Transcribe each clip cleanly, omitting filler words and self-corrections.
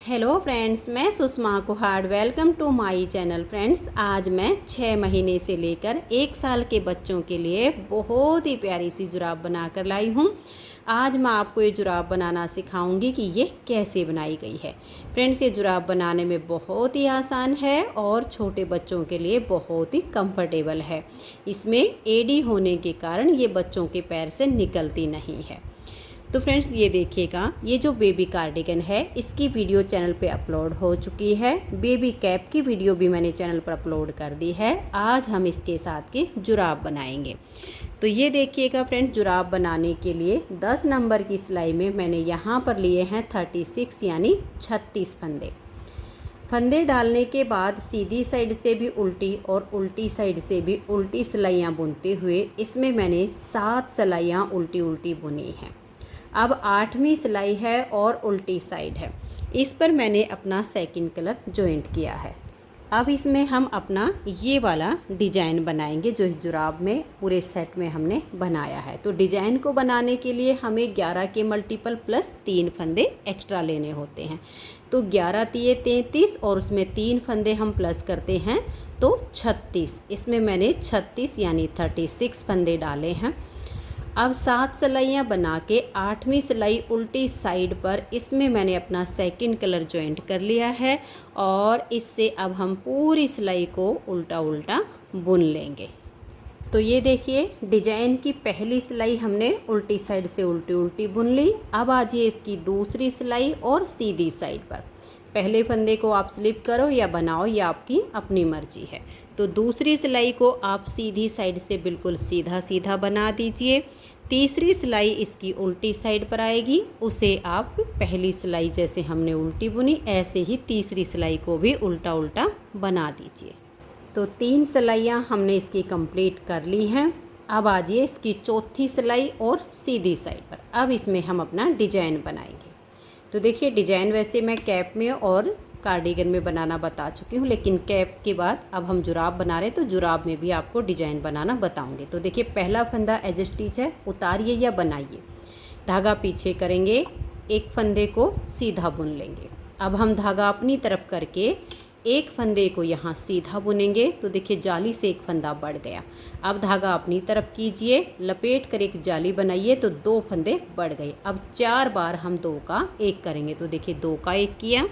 Hello friends, मैं Sushma Kuhar. Welcome to my channel. Friends, आज मैं 6 महीने से लेकर 1 साल के बच्चों के लिए बहुत ही प्यारी सी जुराब बना कर लाई हूँ। आज मैं आपको ये जुराब बनाना सिखाऊंगी कि ये कैसे बनाई गई है। फ्रेंड्स, ये जुराब बनाने में बहुत ही आसान है और छोटे बच्चों के लिए बहुत ही कंफर्टेबल है। इसमें एड़ी होने के कारण ये बच्चों के पैर से निकलती नहीं है। तो फ्रेंड्स, ये देखिएगा, ये जो बेबी कार्डिगन है इसकी वीडियो चैनल पे अपलोड हो चुकी है। बेबी कैप की वीडियो भी मैंने चैनल पर अपलोड कर दी है। आज हम इसके साथ की जुराब बनाएंगे। तो ये देखिएगा फ्रेंड्स, जुराब बनाने के लिए 10 नंबर की सिलाई में मैंने यहाँ पर लिए हैं 36 यानी 36 फंदे। फंदे डालने के बाद सीधी साइड से भी उल्टी और उल्टी साइड से भी उल्टी सिलाइयाँ बुनते हुए इसमें मैंने 7 सिलाइयाँ उल्टी उल्टी बुनी हैं। अब 8वीं सिलाई है और उल्टी साइड है। इस पर मैंने अपना सेकंड कलर जॉइंट किया है। अब इसमें हम अपना ये वाला डिजाइन बनाएंगे जो इस जुराब में पूरे सेट में हमने बनाया है। तो डिजाइन को बनाने के लिए हमें 11 के मल्टीपल प्लस 3 फंदे एक्स्ट्रा लेने होते हैं। तो 11 तिये 33 और उसमें 3 फंदे हम प्लस करते हैं तो 36। इसमें मैंने 36 यानी 36 फंदे डाले हैं। अब 7 सिलाइयाँ बना के 8वीं सिलाई उल्टी साइड पर इसमें मैंने अपना सेकंड कलर जॉइंट कर लिया है और इससे अब हम पूरी सिलाई को उल्टा उल्टा बुन लेंगे। तो ये देखिए, डिजाइन की पहली सिलाई हमने उल्टी साइड से उल्टी उल्टी बुन ली। अब आ जाइए इसकी दूसरी सिलाई और सीधी साइड पर। पहले फंदे को आप स्लिप करो या बनाओ, ये आपकी अपनी मर्जी है। तो दूसरी सिलाई को आप सीधी साइड से बिल्कुल सीधा सीधा बना दीजिए। तीसरी सिलाई इसकी उल्टी साइड पर आएगी, उसे आप पहली सिलाई जैसे हमने उल्टी बुनी ऐसे ही तीसरी सिलाई को भी उल्टा उल्टा बना दीजिए। तो 3 सिलाइयाँ हमने इसकी कंप्लीट कर ली हैं। अब आ जाइए इसकी चौथी सिलाई और सीधी साइड पर। अब इसमें हम अपना डिजाइन बनाएंगे। तो देखिए, डिजाइन वैसे मैं कैप में और कार्डिगन में बनाना बता चुकी हूँ, लेकिन कैप के बाद अब हम जुराब बना रहे हैं तो जुराब में भी आपको डिजाइन बनाना बताऊंगे। तो देखिए, पहला फंदा एज स्टिच है, उतारिए या बनाइए। धागा पीछे करेंगे, एक फंदे को सीधा बुन लेंगे। अब हम धागा अपनी तरफ करके एक फंदे को यहाँ सीधा बुनेंगे। तो देखिए, जाली से एक फंदा बढ़ गया। अब धागा अपनी तरफ कीजिए, लपेट कर एक जाली बनाइए तो 2 फंदे बढ़ गए। अब 4 बार हम 2 का 1 करेंगे। तो देखिए, 2 का 1 किया,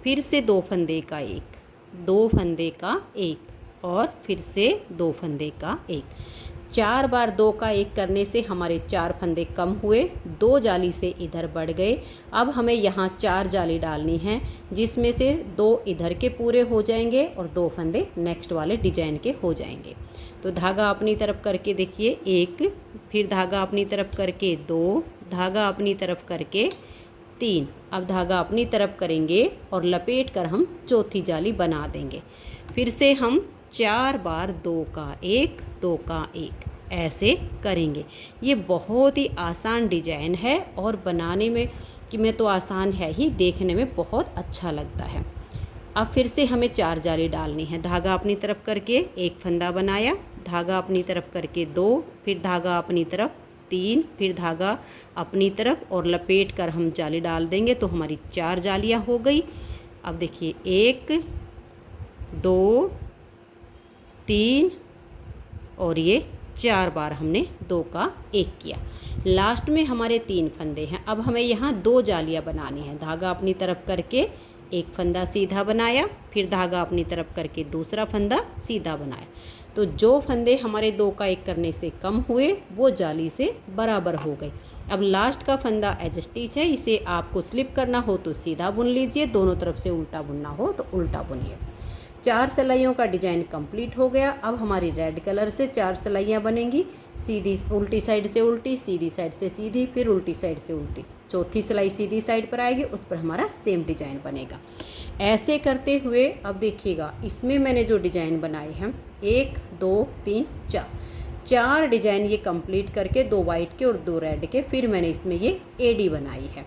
फिर से 2 फंदे का 1, 2 फंदे का 1 और फिर से 2 फंदे का 1। 4 बार 2 का 1 करने से हमारे 4 फंदे कम हुए, 2 जाली से इधर बढ़ गए। अब हमें यहाँ 4 जाली डालनी है, जिसमें से 2 इधर के पूरे हो जाएंगे और 2 फंदे नेक्स्ट वाले डिजाइन के हो जाएंगे। तो धागा अपनी तरफ करके देखिए 1, फिर धागा अपनी तरफ करके 2, धागा अपनी तरफ करके 3। अब धागा अपनी तरफ करेंगे और लपेट कर हम चौथी जाली बना देंगे। फिर से हम 4 बार 2 का 1, 2 का 1 ऐसे करेंगे। ये बहुत ही आसान डिजाइन है और बनाने में तो आसान है ही, देखने में बहुत अच्छा लगता है। अब फिर से हमें 4 जाली डालनी है। धागा अपनी तरफ करके एक फंदा बनाया, धागा अपनी तरफ करके 2, फिर धागा अपनी तरफ 3, फिर धागा अपनी तरफ और लपेट कर हम जाली डाल देंगे तो हमारी 4 जालियाँ हो गई। अब देखिए 1, 2, 3 और ये 4 बार हमने 2 का 1 किया। लास्ट में हमारे 3 फंदे हैं। अब हमें यहाँ 2 जालियाँ बनानी है। धागा अपनी तरफ करके एक फंदा सीधा बनाया, फिर धागा अपनी तरफ करके दूसरा फंदा सीधा बनाया। तो जो फंदे हमारे 2 का 1 करने से कम हुए वो जाली से बराबर हो गए। अब लास्ट का फंदा एज स्टिच है, इसे आपको स्लिप करना हो तो सीधा बुन लीजिए, दोनों तरफ से उल्टा बुनना हो तो उल्टा बुनिए। 4 सिलाइयों का डिजाइन कंप्लीट हो गया। अब हमारी रेड कलर से 4 सिलाइयाँ बनेंगी, सीधी उल्टी साइड से उल्टी, सीधी साइड से सीधी, फिर उल्टी साइड से उल्टी। चौथी सिलाई सीधी साइड पर आएगी, उस पर हमारा सेम डिजाइन बनेगा। ऐसे करते हुए अब देखिएगा, इसमें मैंने जो डिजाइन बनाए हैं 1, 2, 3, 4 डिजाइन ये कंप्लीट करके 2 वाइट के और 2 रेड के, फिर मैंने इसमें ये एडी बनाई है।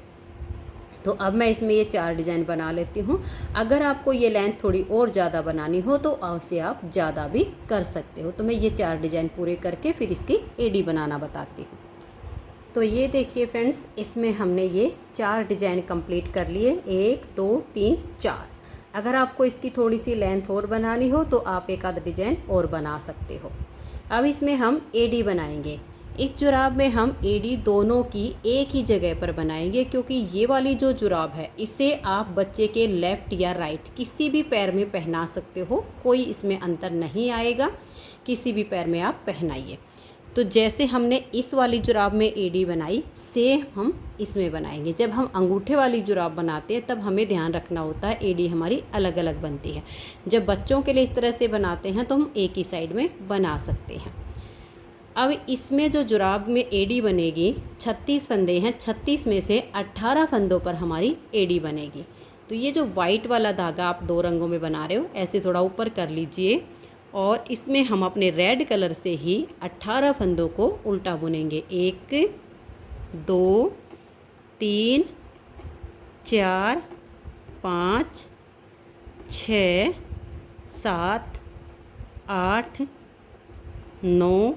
तो अब मैं इसमें ये 4 डिजाइन बना लेती हूँ। अगर आपको ये लेंथ थोड़ी और ज़्यादा बनानी हो तो उसे आप ज़्यादा भी कर सकते हो। तो मैं ये 4 डिजाइन पूरे करके फिर इसकी एडी बनाना बताती हूँ। तो ये देखिए फ्रेंड्स, इसमें हमने ये 4 डिज़ाइन कंप्लीट कर लिए, 1 2 3 4। अगर आपको इसकी थोड़ी सी लेंथ और बनानी हो तो आप एक आध डिज़ाइन और बना सकते हो। अब इसमें हम एडी बनाएंगे। इस जुराब में हम एडी दोनों की एक ही जगह पर बनाएंगे, क्योंकि ये वाली जो जुराब है इसे आप बच्चे के लेफ़्ट या राइट किसी भी पैर में पहना सकते हो, कोई इसमें अंतर नहीं आएगा, किसी भी पैर में आप पहनाइए। तो जैसे हमने इस वाली जुराब में एडी बनाई, सेम हम इसमें बनाएंगे। जब हम अंगूठे वाली जुराब बनाते हैं तब हमें ध्यान रखना होता है एडी हमारी अलग अलग बनती है। जब बच्चों के लिए इस तरह से बनाते हैं तो हम एक ही साइड में बना सकते हैं। अब इसमें जो जुराब में एडी बनेगी, 36 फंदे हैं, 36 में से 18 फंदों पर हमारी एडी बनेगी। तो ये जो वाइट वाला धागा आप 2 रंगों में बना रहे हो, ऐसे थोड़ा ऊपर कर लीजिए और इसमें हम अपने रेड कलर से ही 18 फंदों को उल्टा बुनेंगे। 1 2 3 4 5 6 7 8 9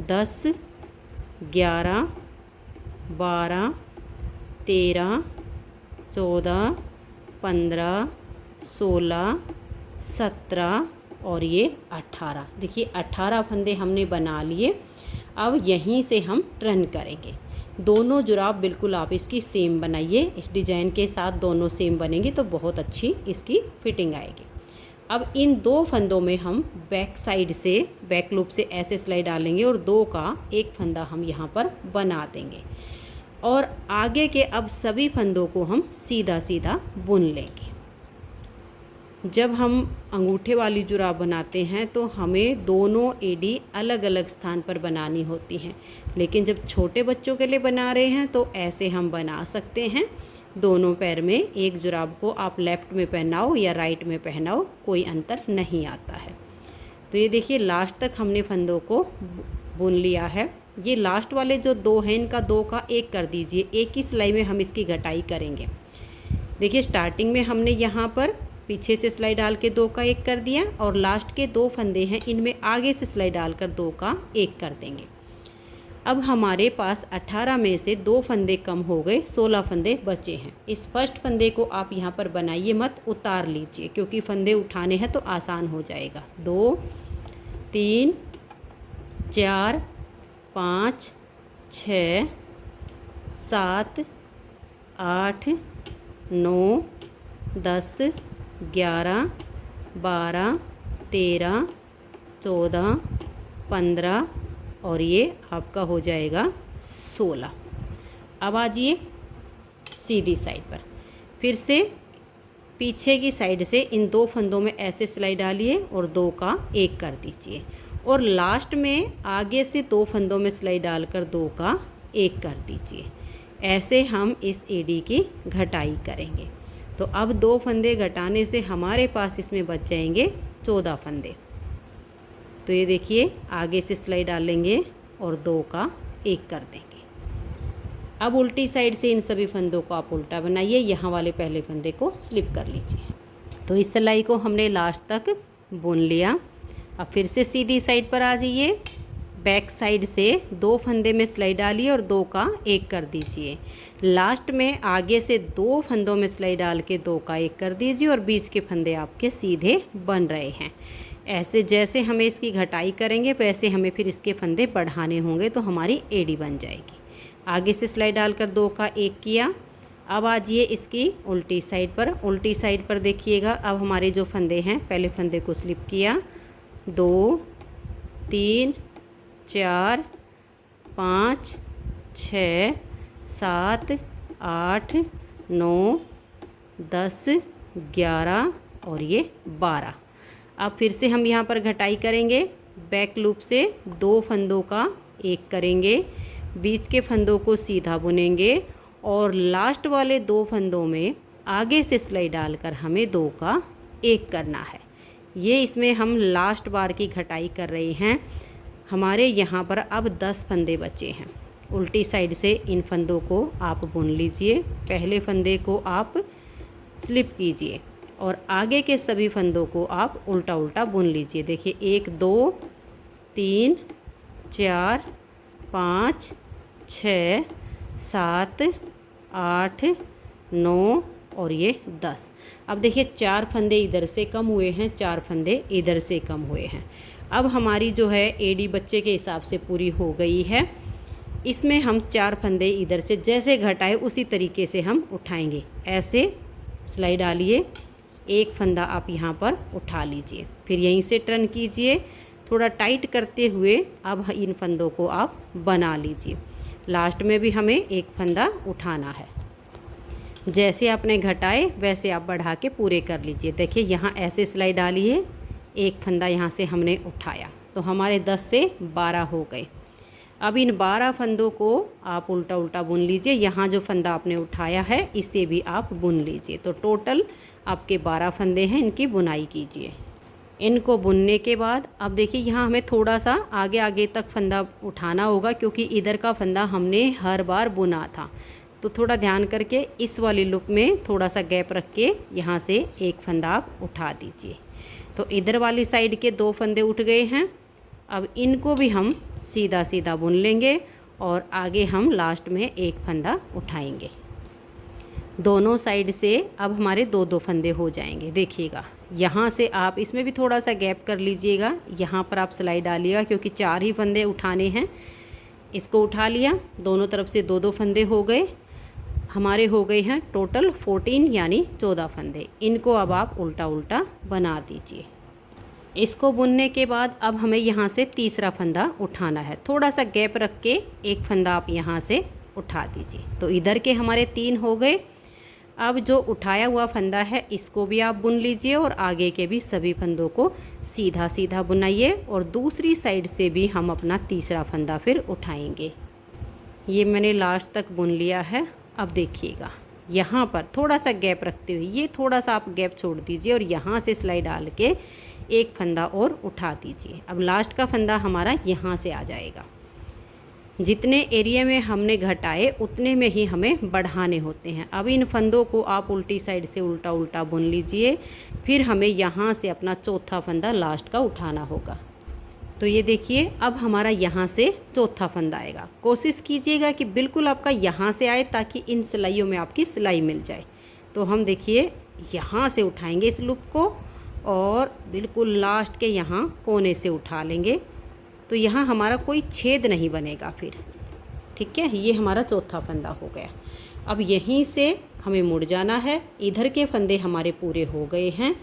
10 11 12 13 14 15 16 17 और ये 18। देखिए 18 फंदे हमने बना लिए। अब यहीं से हम टर्न करेंगे। दोनों जुराब बिल्कुल आप इसकी सेम बनाइए, इस डिज़ाइन के साथ दोनों सेम बनेंगी तो बहुत अच्छी इसकी फिटिंग आएगी। अब इन 2 फंदों में हम बैक साइड से, बैक लूप से ऐसे सिलाई डालेंगे और 2 का एक फंदा हम यहाँ पर बना देंगे और आगे के अब सभी फंदों को हम सीधा सीधा बुन लेंगे। जब हम अंगूठे वाली जुराब बनाते हैं तो हमें दोनों एडी अलग अलग स्थान पर बनानी होती हैं, लेकिन जब छोटे बच्चों के लिए बना रहे हैं तो ऐसे हम बना सकते हैं। दोनों पैर में एक जुराब को आप लेफ़्ट में पहनाओ या राइट में पहनाओ, कोई अंतर नहीं आता है। तो ये देखिए लास्ट तक हमने फंदों को बुन लिया है। ये लास्ट वाले जो 2 हैं, इनका 2 का 1 कर दीजिए। एक ही सिलाई में हम इसकी घटाई करेंगे। देखिए स्टार्टिंग में हमने यहाँ पर पीछे से सिलाई डाल के 2 का 1 कर दिया और लास्ट के 2 फंदे हैं, इनमें आगे से सिलाई डालकर 2 का 1 कर देंगे। अब हमारे पास 18 में से 2 फंदे कम हो गए, 16 फंदे बचे हैं। इस फर्स्ट फंदे को आप यहाँ पर बनाइए मत, उतार लीजिए, क्योंकि फंदे उठाने हैं तो आसान हो जाएगा। 2 3 4 5 6 7 8 9 10 11 12 13 14 15 और ये आपका हो जाएगा 16। अब आ जाइए सीधी साइड पर, फिर से पीछे की साइड से इन 2 फंदों में ऐसे सिलाई डालिए और 2 का 1 कर दीजिए और लास्ट में आगे से 2 फंदों में सिलाई डालकर 2 का 1 कर दीजिए। ऐसे हम इस एडी की घटाई करेंगे। तो अब 2 फंदे घटाने से हमारे पास इसमें बच जाएंगे 14 फंदे। तो ये देखिए आगे से सिलाई डालेंगे और 2 का 1 कर देंगे। अब उल्टी साइड से इन सभी फंदों को आप उल्टा बनाइए। यहाँ वाले पहले फंदे को स्लिप कर लीजिए। तो इस सिलाई को हमने लास्ट तक बुन लिया। अब फिर से सीधी साइड पर आ जाइए। बैक साइड से 2 फंदे में सिलाई डालिए और 2 का 1 कर दीजिए। लास्ट में आगे से 2 फंदों में सिलाई डाल के 2 का 1 कर दीजिए और बीच के फंदे आपके सीधे बन रहे हैं। ऐसे जैसे हमें इसकी घटाई करेंगे वैसे हमें फिर इसके फंदे बढ़ाने होंगे तो हमारी एडी बन जाएगी। आगे से सिलाई डालकर 2 का 1 किया। अब आ जाइए इसकी उल्टी साइड पर। उल्टी साइड पर देखिएगा, अब हमारे जो फंदे हैं, पहले फंदे को स्लिप किया, 2 3 4 5 6 7 8 9 10 11 और ये 12। अब फिर से हम यहाँ पर घटाई करेंगे। बैक लूप से 2 फंदों का 1 करेंगे, बीच के फंदों को सीधा बुनेंगे और लास्ट वाले 2 फंदों में आगे से सिलाई डालकर हमें 2 का 1 करना है। ये इसमें हम लास्ट बार की घटाई कर रहे हैं। हमारे यहाँ पर अब 10 फंदे बचे हैं। उल्टी साइड से इन फंदों को आप बुन लीजिए। पहले फंदे को आप स्लिप कीजिए और आगे के सभी फंदों को आप उल्टा उल्टा बुन लीजिए। देखिए 1 2 3 4 5 6 7 8 9 और ये 10। अब देखिए 4 फंदे इधर से कम हुए हैं, 4 फंदे इधर से कम हुए हैं। अब हमारी जो है एडी बच्चे के हिसाब से पूरी हो गई है। इसमें हम 4 फंदे इधर से जैसे घटाए उसी तरीके से हम उठाएंगे। ऐसे सिलाई डालिए, एक फंदा आप यहाँ पर उठा लीजिए, फिर यहीं से टर्न कीजिए, थोड़ा टाइट करते हुए अब इन फंदों को आप बना लीजिए। लास्ट में भी हमें एक फंदा उठाना है। जैसे आपने घटाए वैसे आप बढ़ा के पूरे कर लीजिए। देखिए यहाँ ऐसे सिलाई डालिए, एक फंदा यहाँ से हमने उठाया तो हमारे 10 से 12 हो गए। अब इन 12 फंदों को आप उल्टा उल्टा बुन लीजिए। यहाँ जो फंदा आपने उठाया है इसे भी आप बुन लीजिए। तो टोटल आपके 12 फंदे हैं, इनकी बुनाई कीजिए। इनको बुनने के बाद अब देखिए यहाँ हमें थोड़ा सा आगे आगे तक फंदा उठाना होगा, क्योंकि इधर का फंदा हमने हर बार बुना था। तो थोड़ा ध्यान करके इस वाली लूप में थोड़ा सा गैप रख के यहाँ से एक फंदा आप उठा दीजिए। तो इधर वाली साइड के 2 फंदे उठ गए हैं। अब इनको भी हम सीधा सीधा बुन लेंगे और आगे हम लास्ट में एक फंदा उठाएंगे। दोनों साइड से अब हमारे 2-2 फंदे हो जाएंगे। देखिएगा यहाँ से आप इसमें भी थोड़ा सा गैप कर लीजिएगा, यहाँ पर आप सिलाई डालिएगा, क्योंकि 4 ही फंदे उठाने हैं। इसको उठा लिया, दोनों तरफ से 2-2 फंदे हो गए। हमारे हो गए हैं टोटल 14 यानी 14 फंदे। इनको अब आप उल्टा उल्टा बना दीजिए। इसको बुनने के बाद अब हमें यहाँ से तीसरा फंदा उठाना है। थोड़ा सा गैप रख के एक फंदा आप यहाँ से उठा दीजिए। तो इधर के हमारे 3 हो गए। अब जो उठाया हुआ फंदा है इसको भी आप बुन लीजिए और आगे के भी सभी फंदों को सीधा सीधा बुनाइए और दूसरी साइड से भी हम अपना तीसरा फंदा फिर उठाएंगे। ये मैंने लास्ट तक बुन लिया है। अब देखिएगा यहाँ पर थोड़ा सा गैप रखते हुए ये थोड़ा सा आप गैप छोड़ दीजिए और यहाँ से सिलाई डाल के एक फंदा और उठा दीजिए। अब लास्ट का फंदा हमारा यहाँ से आ जाएगा। जितने एरिया में हमने घटाए उतने में ही हमें बढ़ाने होते हैं। अब इन फंदों को आप उल्टी साइड से उल्टा उल्टा बुन लीजिए। फिर हमें यहाँ से अपना चौथा फंदा लास्ट का उठाना होगा। तो ये देखिए अब हमारा यहाँ से चौथा फंदा आएगा। कोशिश कीजिएगा कि बिल्कुल आपका यहाँ से आए ताकि इन सिलाइयों में आपकी सिलाई मिल जाए। तो हम देखिए यहाँ से उठाएंगे इस लूप को और बिल्कुल लास्ट के यहाँ कोने से उठा लेंगे। तो यहाँ हमारा कोई छेद नहीं बनेगा फिर। ठीक है, ये हमारा चौथा फंदा हो गया। अब यहीं से हमें मुड़ जाना है। इधर के फंदे हमारे पूरे हो गए हैं।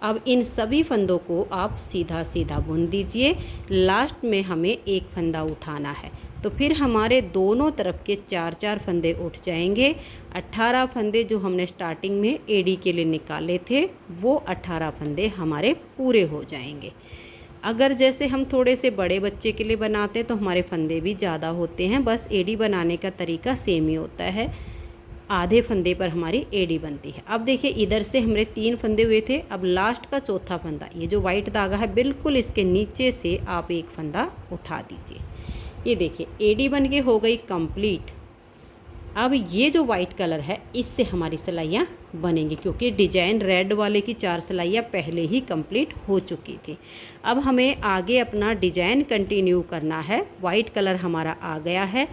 अब इन सभी फंदों को आप सीधा सीधा बुन दीजिए। लास्ट में हमें एक फंदा उठाना है। तो फिर हमारे दोनों तरफ के 4-4 फंदे उठ जाएंगे। 18 फंदे जो हमने स्टार्टिंग में एडी के लिए निकाले थे वो 18 फंदे हमारे पूरे हो जाएंगे। अगर जैसे हम थोड़े से बड़े बच्चे के लिए बनाते हैं तो हमारे फंदे भी ज़्यादा होते हैं। बस एडी बनाने का तरीका सेम ही होता है। आधे फंदे पर हमारी एडी बनती है। अब देखिए इधर से हमारे 3 फंदे हुए थे। अब लास्ट का चौथा फंदा, ये जो वाइट धागा है बिल्कुल इसके नीचे से आप एक फंदा उठा दीजिए। ये देखिए एडी बन के हो गई कंप्लीट। अब ये जो वाइट कलर है इससे हमारी सिलाइयाँ बनेंगी, क्योंकि डिजाइन रेड वाले की 4 सिलाइयाँ पहले ही कंप्लीट हो चुकी थी। अब हमें आगे अपना डिजाइन कंटिन्यू करना है। वाइट कलर हमारा आ गया है।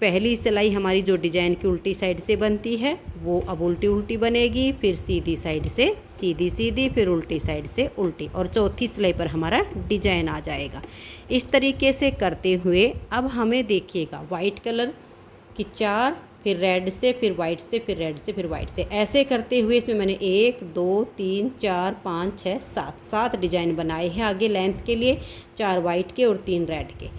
पहली सिलाई हमारी जो डिजाइन की उल्टी साइड से बनती है वो अब उल्टी उल्टी बनेगी, फिर सीधी साइड से सीधी सीधी, फिर उल्टी साइड से उल्टी, और चौथी सिलाई पर हमारा डिजाइन आ जाएगा। इस तरीके से करते हुए अब हमें देखिएगा वाइट कलर की 4, फिर रेड से, फिर वाइट से, फिर रेड से, फिर वाइट से, ऐसे करते हुए इसमें मैंने 1 2 3 4 5 6 7 डिजाइन बनाए हैं आगे लेंथ के लिए, 4 वाइट के और 3 रेड के।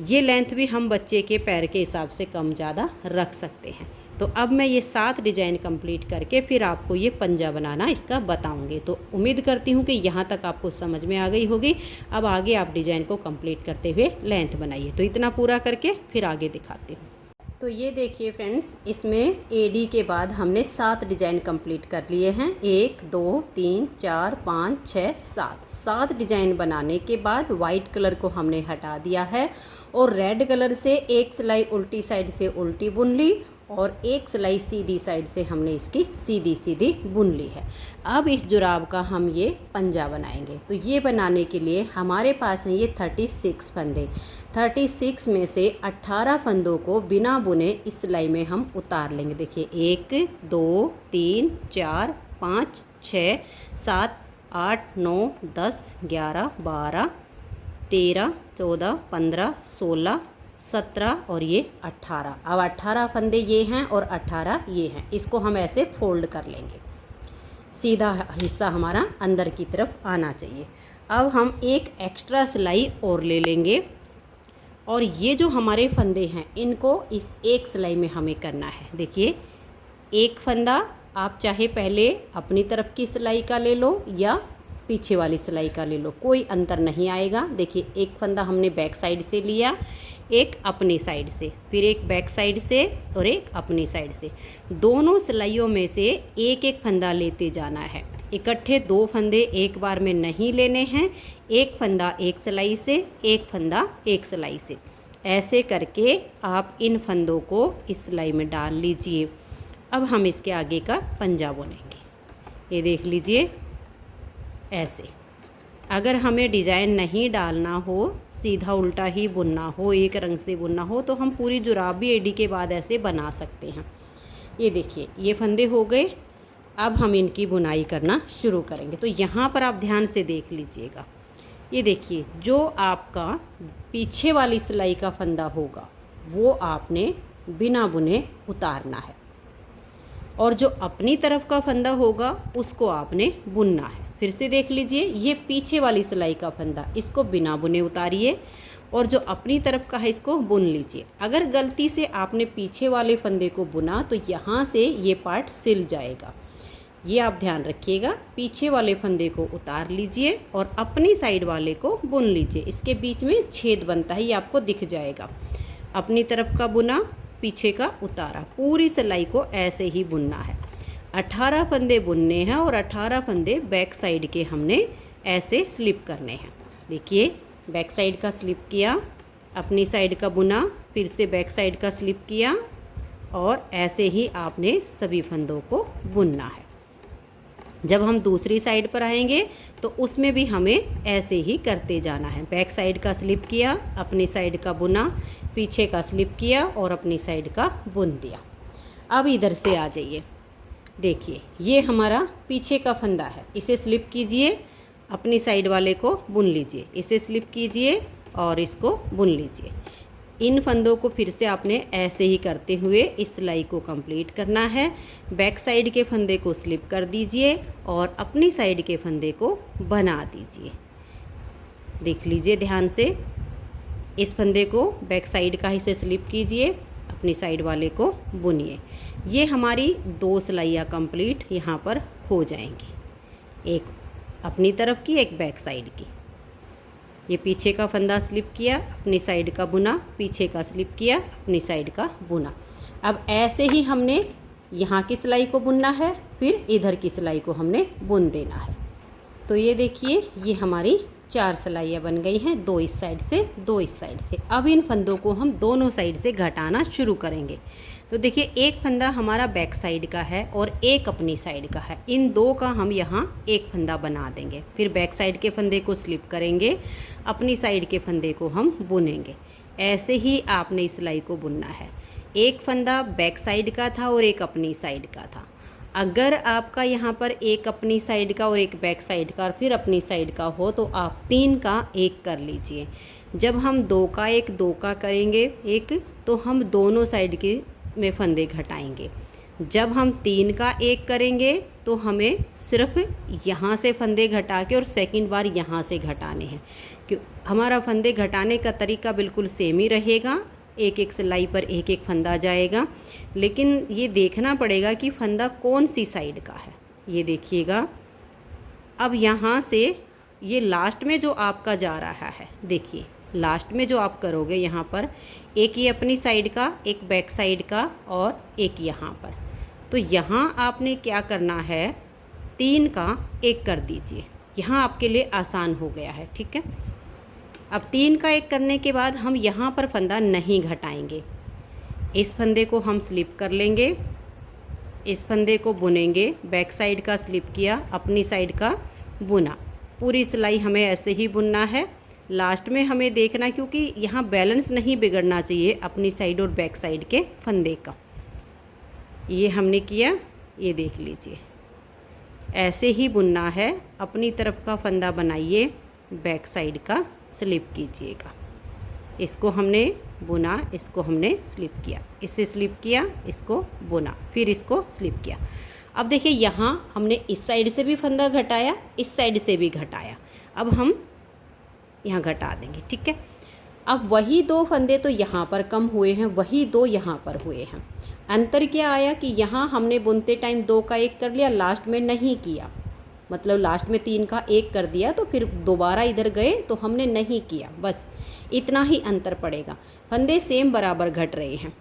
ये लेंथ भी हम बच्चे के पैर के हिसाब से कम ज़्यादा रख सकते हैं। तो अब मैं ये 7 डिजाइन कंप्लीट करके फिर आपको ये पंजा बनाना इसका बताऊंगी। तो उम्मीद करती हूँ कि यहाँ तक आपको समझ में आ गई होगी। अब आगे आप डिजाइन को कंप्लीट करते हुए लेंथ बनाइए। तो इतना पूरा करके फिर आगे दिखाती हूँ। तो ये देखिए फ्रेंड्स, इसमें एडी के बाद हमने 7 डिजाइन कंप्लीट कर लिए हैं। 1 2 3 4 5 6 7 डिजाइन बनाने के बाद वाइट कलर को हमने हटा दिया है और रेड कलर से एक सिलाई उल्टी साइड से उल्टी बुन ली और एक सिलाई सीधी साइड से हमने इसकी सीधी सीधी बुन ली है। अब इस जुराब का हम ये पंजा बनाएंगे। तो ये बनाने के लिए हमारे पास हैं ये 36 फंदे। 36 में से 18 फंदों को बिना बुने इस सिलाई में हम उतार लेंगे। देखिए 1 2 3 4 5 6 7 8 9 10 11 12 13 14 15 16 17 और ये 18। अब 18 फंदे ये हैं और 18 ये हैं। इसको हम ऐसे फोल्ड कर लेंगे, सीधा हिस्सा हमारा अंदर की तरफ आना चाहिए। अब हम एक एक्स्ट्रा सिलाई और ले लेंगे और ये जो हमारे फंदे हैं इनको इस एक सिलाई में हमें करना है। देखिए एक फंदा आप चाहे पहले अपनी तरफ की सिलाई का ले लो या पीछे वाली सिलाई का ले लो, कोई अंतर नहीं आएगा। देखिए एक फंदा हमने बैक साइड से लिया, एक अपनी साइड से, फिर एक बैक साइड से और एक अपनी साइड से। दोनों सिलाइयों में से एक एक फंदा लेते जाना है। इकट्ठे 2 फंदे एक बार में नहीं लेने हैं। एक फंदा एक सिलाई से, एक फंदा एक सिलाई से, ऐसे करके आप इन फंदों को इस सिलाई में डाल लीजिए। अब हम इसके आगे का पंजा बुनेंगे। ये देख लीजिए ऐसे। अगर हमें डिज़ाइन नहीं डालना हो, सीधा उल्टा ही बुनना हो, एक रंग से बुनना हो, तो हम पूरी जुराब भी एडी के बाद ऐसे बना सकते हैं। ये देखिए ये फंदे हो गए। अब हम इनकी बुनाई करना शुरू करेंगे। तो यहाँ पर आप ध्यान से देख लीजिएगा। ये देखिए जो आपका पीछे वाली सिलाई का फंदा होगा वो आपने बिना बुने उतारना है, और जो अपनी तरफ का फंदा होगा उसको आपने बुनना है। फिर से देख लीजिए, ये पीछे वाली सिलाई का फंदा, इसको बिना बुने उतारिए, और जो अपनी तरफ का है इसको बुन लीजिए। अगर गलती से आपने पीछे वाले फंदे को बुना तो यहाँ से ये पार्ट सिल जाएगा, ये आप ध्यान रखिएगा। पीछे वाले फंदे को उतार लीजिए और अपनी साइड वाले को बुन लीजिए। इसके बीच में छेद बनता है, ये आपको दिख जाएगा। अपनी तरफ का बुना, पीछे का उतारा, पूरी सिलाई को ऐसे ही बुनना है। 18 फंदे बुनने हैं और 18 फंदे बैक साइड के हमने ऐसे स्लिप करने हैं। देखिए बैक साइड का स्लिप किया, अपनी साइड का बुना, फिर से बैक साइड का स्लिप किया, और ऐसे ही आपने सभी फंदों को बुनना है। जब हम दूसरी साइड पर आएंगे तो उसमें भी हमें ऐसे ही करते जाना है। बैक साइड का स्लिप किया, अपनी साइड का बुना, पीछे का स्लिप किया और अपनी साइड का बुन दिया। अब इधर से आ जाइए। देखिए ये हमारा पीछे का फंदा है, इसे स्लिप कीजिए, अपनी साइड वाले को बुन लीजिए, इसे स्लिप कीजिए और इसको बुन लीजिए। इन फंदों को फिर से आपने ऐसे ही करते हुए इस सिलाई को कंप्लीट करना है। बैक साइड के फंदे को स्लिप कर दीजिए और अपनी साइड के फंदे को बना दीजिए। देख लीजिए ध्यान से, इस फंदे को बैक साइड का हिस्से स्लिप कीजिए, अपनी साइड वाले को बुनिए। ये हमारी 2 सिलाइयाँ कंप्लीट यहाँ पर हो जाएंगी, एक अपनी तरफ की, एक बैक साइड की। ये पीछे का फंदा स्लिप किया, अपनी साइड का बुना, पीछे का स्लिप किया, अपनी साइड का बुना। अब ऐसे ही हमने यहाँ की सिलाई को बुनना है, फिर इधर की सिलाई को हमने बुन देना है। तो ये देखिए ये हमारी 4 सिलाइयाँ बन गई हैं, 2 इस साइड से, 2 इस साइड से। अब इन फंदों को हम दोनों साइड से घटाना शुरू करेंगे। तो देखिए एक फंदा हमारा बैक साइड का है और एक अपनी साइड का है। इन 2 का हम यहाँ एक फंदा बना देंगे, फिर बैक साइड के फंदे को स्लिप करेंगे, अपनी साइड के फंदे को हम बुनेंगे। ऐसे ही आपने इस सिलाई को बुनना है। एक फंदा बैक साइड का था और एक अपनी साइड का था। अगर आपका यहाँ पर एक अपनी साइड का और एक बैक साइड का और फिर अपनी साइड का हो तो आप 3 का 1 कर लीजिए। जब हम 2 का 1 2 का करेंगे एक, तो हम दोनों साइड के में फंदे घटाएंगे। जब हम 3 का 1 करेंगे तो हमें सिर्फ यहाँ से फंदे घटा के और सेकंड बार यहाँ से घटाने हैं। क्यों, हमारा फंदे घटाने का तरीका बिल्कुल सेम ही रहेगा, एक एक सिलाई पर एक एक फंदा जाएगा, लेकिन ये देखना पड़ेगा कि फंदा कौन सी साइड का है। ये देखिएगा, अब यहाँ से ये लास्ट में जो आपका जा रहा है, देखिए लास्ट में जो आप करोगे यहाँ पर, एक ये अपनी साइड का, एक बैक साइड का और एक यहाँ पर। तो यहाँ आपने क्या करना है, 3 का 1 कर दीजिए। यहाँ आपके लिए आसान हो गया है, ठीक है। अब 3 का 1 करने के बाद हम यहाँ पर फंदा नहीं घटाएंगे। इस फंदे को हम स्लिप कर लेंगे, इस फंदे को बुनेंगे, बैक साइड का स्लिप किया, अपनी साइड का बुना। पूरी सिलाई हमें ऐसे ही बुनना है। लास्ट में हमें देखना, क्योंकि यहाँ बैलेंस नहीं बिगड़ना चाहिए अपनी साइड और बैक साइड के फंदे का। ये हमने किया, ये देख लीजिए, ऐसे ही बुनना है। अपनी तरफ का फंदा बनाइए, बैक साइड का स्लिप कीजिएगा। इसको हमने बुना, इसको हमने स्लिप किया, इससे स्लिप किया, इसको बुना, फिर इसको स्लिप किया। अब देखिए यहाँ हमने इस साइड से भी फंदा घटाया, इस साइड से भी घटाया। अब हम यहाँ घटा देंगे, ठीक है। अब वही 2 फंदे तो यहाँ पर कम हुए हैं, वही 2 यहाँ पर हुए हैं। अंतर क्या आया कि यहाँ हमने बुनते टाइम 2 का 1 कर लिया, लास्ट में नहीं किया, मतलब लास्ट में 3 का 1 कर दिया, तो फिर दोबारा इधर गए तो हमने नहीं किया, बस इतना ही अंतर पड़ेगा। फंदे सेम बराबर घट रहे हैं।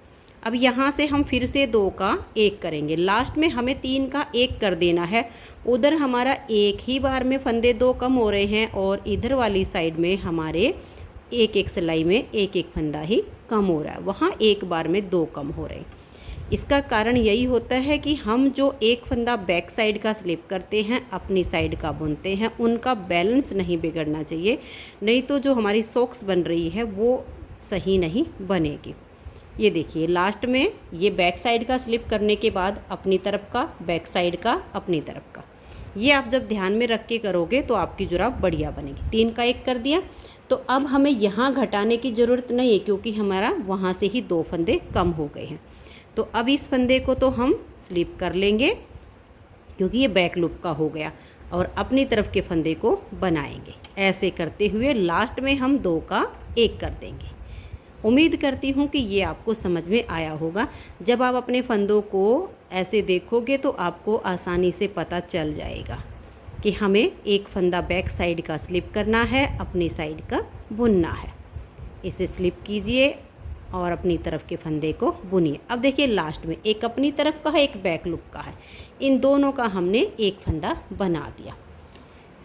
अब यहाँ से हम फिर से 2 का 1 करेंगे, लास्ट में हमें 3 का 1 कर देना है। उधर हमारा एक ही बार में फंदे 2 कम हो रहे हैं और इधर वाली साइड में हमारे एक एक सिलाई में एक एक फंदा ही कम हो रहा है, वहाँ एक बार में 2 कम हो रहे हैं। इसका कारण यही होता है कि हम जो एक फंदा बैक साइड का स्लिप करते हैं, अपनी साइड का बुनते हैं, उनका बैलेंस नहीं बिगड़ना चाहिए, नहीं तो जो हमारी सॉक्स बन रही है वो सही नहीं बनेगी। ये देखिए लास्ट में ये बैक साइड का स्लिप करने के बाद अपनी तरफ का, बैक साइड का, अपनी तरफ का, ये आप जब ध्यान में रख के करोगे तो आपकी जुराब बढ़िया बनेगी। 3 का 1 कर दिया, तो अब हमें यहाँ घटाने की ज़रूरत नहीं है, क्योंकि हमारा वहाँ से ही 2 फंदे कम हो गए हैं। तो अब इस फंदे को तो हम स्लिप कर लेंगे, क्योंकि ये बैक लूप का हो गया, और अपनी तरफ के फंदे को बनाएंगे। ऐसे करते हुए लास्ट में हम 2 का 1 कर देंगे। उम्मीद करती हूँ कि ये आपको समझ में आया होगा। जब आप अपने फंदों को ऐसे देखोगे तो आपको आसानी से पता चल जाएगा कि हमें एक फंदा बैक साइड का स्लिप करना है, अपनी साइड का बुनना है। इसे स्लिप कीजिए और अपनी तरफ के फंदे को बुनिए। अब देखिए लास्ट में एक अपनी तरफ का है, एक बैक लूप का है, इन दोनों का हमने एक फंदा बना दिया।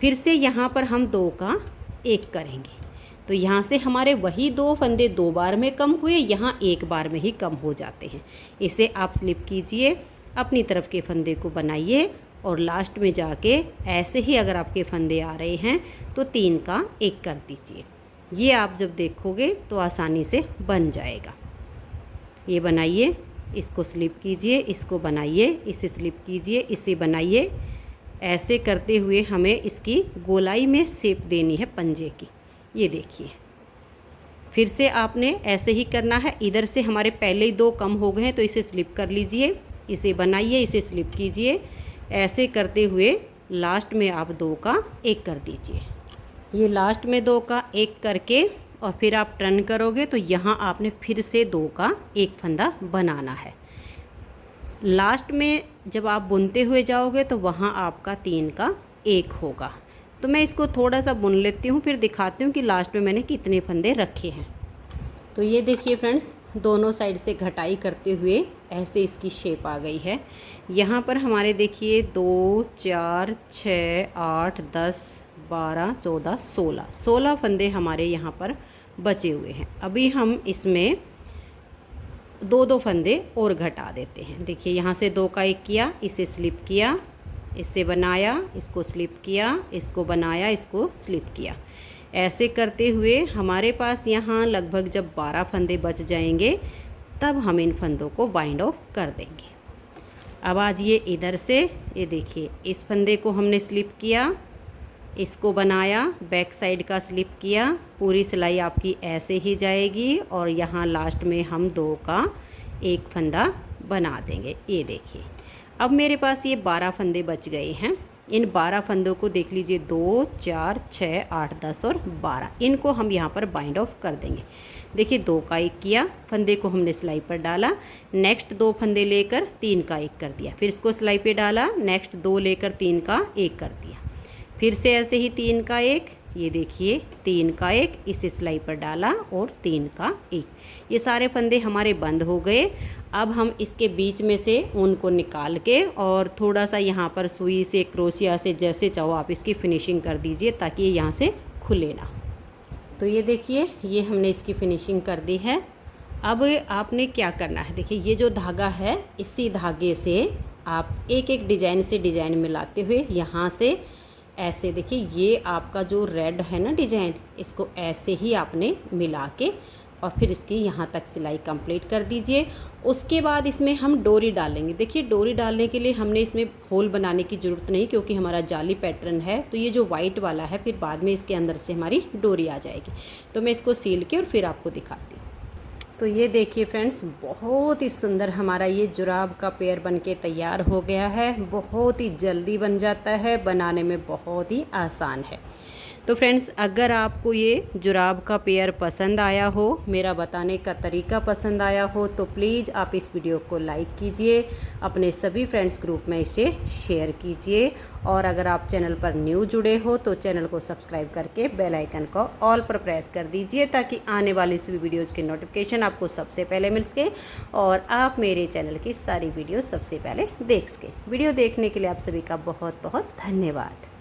फिर से यहाँ पर हम 2 का 1 करेंगे, तो यहाँ से हमारे वही 2 फंदे 2 बार में कम हुए, यहाँ 1 बार में ही कम हो जाते हैं। इसे आप स्लिप कीजिए, अपनी तरफ के फंदे को बनाइए और लास्ट में जाके ऐसे ही अगर आपके फंदे आ रहे हैं तो 3 का 1 कर दीजिए। ये आप जब देखोगे तो आसानी से बन जाएगा। ये बनाइए, इसको स्लिप कीजिए, इसको बनाइए, इसे स्लिप कीजिए, इसे बनाइए। ऐसे करते हुए हमें इसकी गोलाई में शेप देनी है पंजे की। ये देखिए, फिर से आपने ऐसे ही करना है। इधर से हमारे पहले ही 2 कम हो गए हैं, तो इसे स्लिप कर लीजिए, इसे बनाइए, इसे स्लिप कीजिए। ऐसे करते हुए लास्ट में आप 2 का 1 कर दीजिए। ये लास्ट में 2 का 1 करके और फिर आप टर्न करोगे तो यहाँ आपने फिर से 2 का 1 फंदा बनाना है। लास्ट में जब आप बुनते हुए जाओगे तो वहाँ आपका 3 का 1 होगा। तो मैं इसको थोड़ा सा बुन लेती हूँ, फिर दिखाती हूँ कि लास्ट में मैंने कितने फंदे रखे हैं। तो ये देखिए फ्रेंड्स, दोनों साइड से घटाई करते हुए ऐसे इसकी शेप आ गई है। यहाँ पर हमारे देखिए 2, 4, 6, 8, 10, 12, 14, 16 फंदे हमारे यहाँ पर बचे हुए हैं। अभी हम इसमें 2 फंदे और घटा देते हैं। देखिए यहाँ से 2 का 1 किया, इसे स्लिप किया, इससे बनाया, इसको स्लिप किया, इसको बनाया, इसको स्लिप किया। ऐसे करते हुए हमारे पास यहाँ लगभग जब 12 फंदे बच जाएंगे तब हम इन फंदों को बाइंड ऑफ कर देंगे। अब आज ये इधर से, ये देखिए इस फंदे को हमने स्लिप किया, इसको बनाया, बैक साइड का स्लिप किया, पूरी सिलाई आपकी ऐसे ही जाएगी और यहाँ लास्ट में हम 2 का 1 फंदा बना देंगे। ये देखिए अब मेरे पास ये 12 फंदे बच गए हैं। इन 12 फंदों को देख लीजिए, 2, 4, 6, 8, 10 और 12, इनको हम यहाँ पर बाइंड ऑफ कर देंगे। देखिए 2 का 1 किया, फंदे को हमने सिलाई पर डाला, नेक्स्ट 2 फंदे लेकर 3 का 1 कर दिया, फिर इसको सिलाई पे डाला, नेक्स्ट 2 लेकर 3 का 1 कर दिया, फिर से ऐसे ही 3 का 1, ये देखिए 3 का 1, इसे सिलाई पर डाला और 3 का 1। ये सारे फंदे हमारे बंद हो गए। अब हम इसके बीच में से ऊन को निकाल के और थोड़ा सा यहाँ पर सुई से, क्रोशिया से, जैसे चाहो आप इसकी फिनिशिंग कर दीजिए ताकि ये यहाँ से खुले ना। तो ये देखिए ये हमने इसकी फिनिशिंग कर दी है। अब आपने क्या करना है, देखिए ये जो धागा है इसी धागे से आप एक एक डिजाइन से डिजाइन मिलाते हुए यहाँ से ऐसे, देखिए ये आपका जो रेड है ना डिजाइन, इसको ऐसे ही आपने मिला के और फिर इसकी यहाँ तक सिलाई कंप्लीट कर दीजिए। उसके बाद इसमें हम डोरी डालेंगे। देखिए डोरी डालने के लिए हमने इसमें होल बनाने की ज़रूरत नहीं, क्योंकि हमारा जाली पैटर्न है। तो ये जो वाइट वाला है फिर बाद में इसके अंदर से हमारी डोरी आ जाएगी। तो मैं इसको सील के और फिर आपको दिखाती हूँ। तो ये देखिए फ्रेंड्स, बहुत ही सुंदर हमारा ये जुराब का पेयर बनके तैयार हो गया है। बहुत ही जल्दी बन जाता है, बनाने में बहुत ही आसान है। तो फ्रेंड्स, अगर आपको ये जुराब का पेयर पसंद आया हो, मेरा बताने का तरीका पसंद आया हो, तो प्लीज़ आप इस वीडियो को लाइक कीजिए, अपने सभी फ्रेंड्स ग्रुप में इसे शेयर कीजिए। और अगर आप चैनल पर न्यू जुड़े हो तो चैनल को सब्सक्राइब करके बेल आइकन को ऑल पर प्रेस कर दीजिए, ताकि आने वाली सभी वीडियोज़ के नोटिफिकेशन आपको सबसे पहले मिल सके और आप मेरे चैनल की सारी वीडियो सबसे पहले देख सकें। वीडियो देखने के लिए आप सभी का बहुत बहुत धन्यवाद।